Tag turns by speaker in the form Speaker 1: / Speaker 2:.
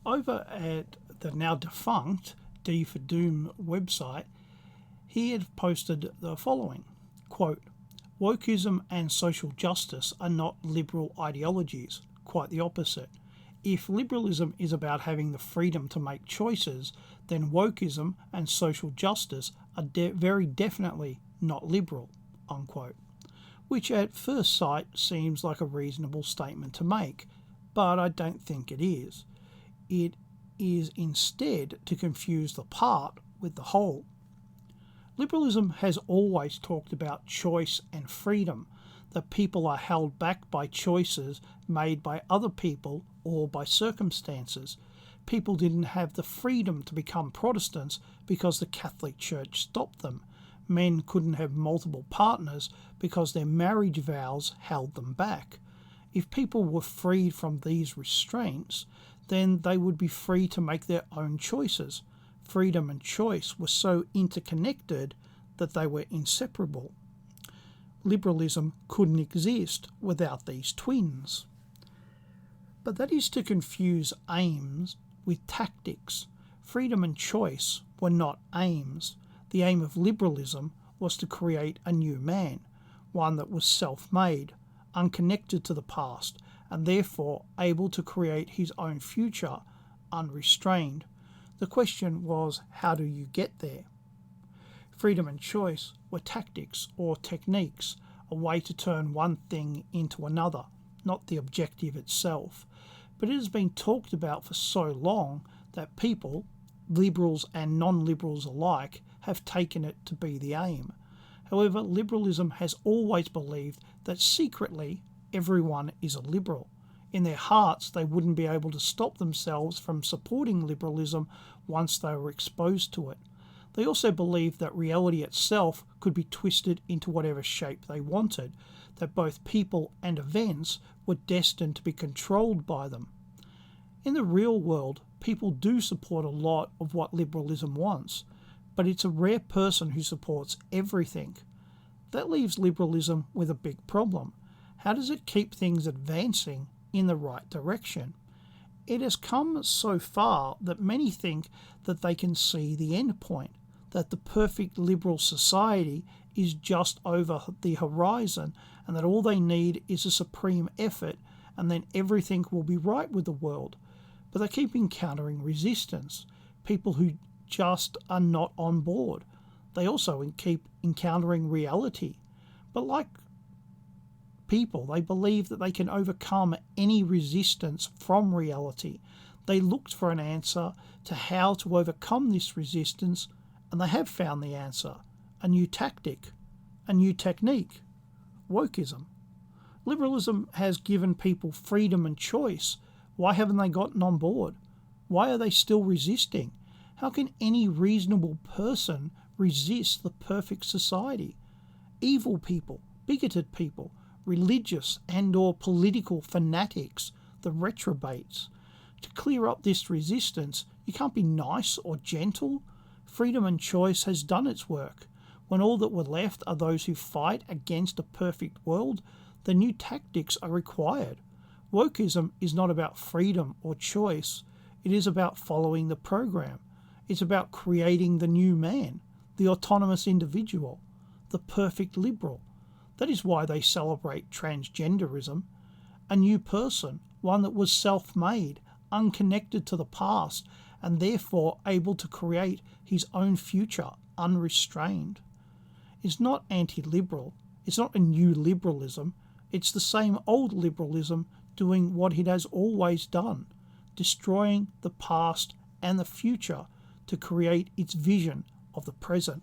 Speaker 1: over at the now defunct D for Doom website, he had posted the following, quote, "Wokeism and social justice are not liberal ideologies, quite the opposite. If liberalism is about having the freedom to make choices, then wokeism and social justice are very definitely not liberal," unquote. Which at first sight seems like a reasonable statement to make, but I don't think it is. It is instead to confuse the part with the whole. Liberalism has always talked about choice and freedom, that people are held back by choices made by other people or by circumstances. People didn't have the freedom to become Protestants because the Catholic Church stopped them. Men couldn't have multiple partners because their marriage vows held them back. If people were freed from these restraints, then they would be free to make their own choices. Freedom and choice were so interconnected that they were inseparable. Liberalism couldn't exist without these twins. But that is to confuse aims with tactics. Freedom and choice were not aims. The aim of liberalism was to create a new man, one that was self-made, unconnected to the past, and therefore able to create his own future, unrestrained. The question was, how do you get there? Freedom and choice were tactics or techniques, a way to turn one thing into another, not the objective itself. But it has been talked about for so long that people, liberals and non-liberals alike, have taken it to be the aim. However, liberalism has always believed that secretly everyone is a liberal. In their hearts, they wouldn't be able to stop themselves from supporting liberalism once they were exposed to it. They also believed that reality itself could be twisted into whatever shape they wanted, that both people and events were destined to be controlled by them. In the real world, people do support a lot of what liberalism wants, but it's a rare person who supports everything. That leaves liberalism with a big problem. How does it keep things advancing in the right direction? It has come so far that many think that they can see the end point, that the perfect liberal society is just over the horizon, and that all they need is a supreme effort, and then everything will be right with the world. But they keep encountering resistance, people who just are not on board. They also keep encountering reality. But like people, they believe that they can overcome any resistance from reality. They looked for an answer to how to overcome this resistance, and they have found the answer: a new tactic, a new technique: wokeism. Liberalism has given people freedom and choice. Why haven't they gotten on board? Why are they still resisting? How can any reasonable person resist the perfect society? Evil people, bigoted people, religious and or political fanatics, the retrobates. To clear up this resistance, you can't be nice or gentle. Freedom and choice has done its work. When all that were left are those who fight against a perfect world, the new tactics are required. Wokeism is not about freedom or choice. It is about following the program. It's about creating the new man, the autonomous individual, the perfect liberal. That is why they celebrate transgenderism. A new person, one that was self-made, unconnected to the past, and therefore able to create his own future unrestrained. It's not anti-liberal. It's not a new liberalism. It's the same old liberalism doing what it has always done, destroying the past and the future to create its vision of the present.